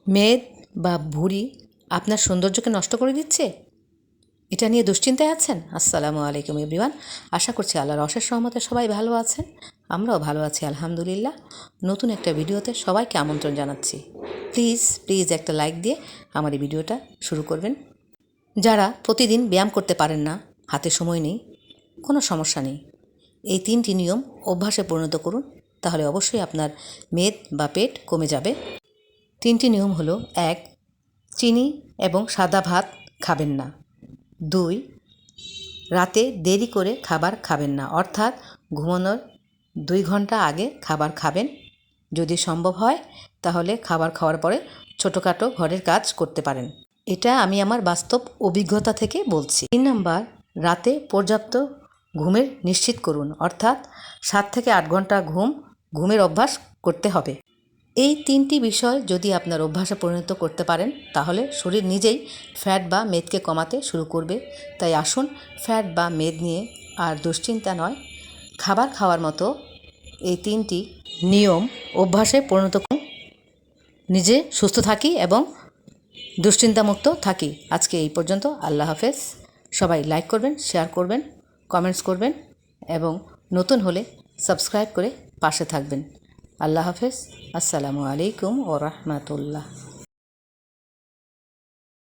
মেদ বা ভুঁড়ি আপনার সৌন্দর্যকে নষ্ট করে দিচ্ছে? এটা নিয়ে দুশ্চিন্তায় আছেন? আসসালামু আলাইকুম এভরিওয়ান। আশা করছি আল্লাহর অশেষ রহমতে সবাই ভালো আছেন। আমরাও ভালো আছি আলহামদুলিল্লাহ। নতুন একটা ভিডিওতে সবাইকে আমন্ত্রণ জানাচ্ছি। প্লিজ একটা লাইক দিয়ে আমার এই ভিডিওটা শুরু করবেন। যারা প্রতিদিন ব্যায়াম করতে পারেন না, হাতে সময় নেই, কোনো সমস্যা নেই। এই 3টি নিয়ম অভ্যাসে পরিণত করুন, তাহলে অবশ্যই আপনার মেদ বা পেট কমে যাবে। 3টি নিয়ম হলো: 1. চিনি এবং সাদা ভাত খাবেন না। 2. রাতে দেরি করে খাবার খাবেন না, অর্থাৎ ঘুমানোর 2 ঘন্টা আগে খাবার খাবেন। যদি সম্ভব হয় তাহলে খাবার খাওয়ার পরে ছোটোখাটো ঘরের কাজ করতে পারেন। এটা আমি আমার বাস্তব অভিজ্ঞতা থেকে বলছি। 3 নাম্বার, রাতে পর্যাপ্ত ঘুমের নিশ্চিত করুন, অর্থাৎ 7 থেকে 8 ঘন্টা ঘুমের অভ্যাস করতে হবে। এই 3টি বিষয় যদি আপনার অভ্যাসে পরিণত করতে পারেন তাহলে শরীর নিজেই ফ্যাট বা মেদকে কমাতে শুরু করবে। তাই আসুন, ফ্যাট বা মেদ নিয়ে আর দুশ্চিন্তা নয়, খাবার খাওয়ার মতো এই 3টি নিয়ম অভ্যাসে পরিণত করুন। নিজে সুস্থ থাকি এবং দুশ্চিন্তামুক্ত থাকি। আজকে এই পর্যন্ত। আল্লাহ হাফেজ। সবাই লাইক করবেন, শেয়ার করবেন, কমেন্টস করবেন এবং নতুন হলে সাবস্ক্রাইব করে পাশে থাকবেন। আল্লাহ হাফেজ। আসসালামু আলাইকুম ওয়া রাহমাতুল্লাহ।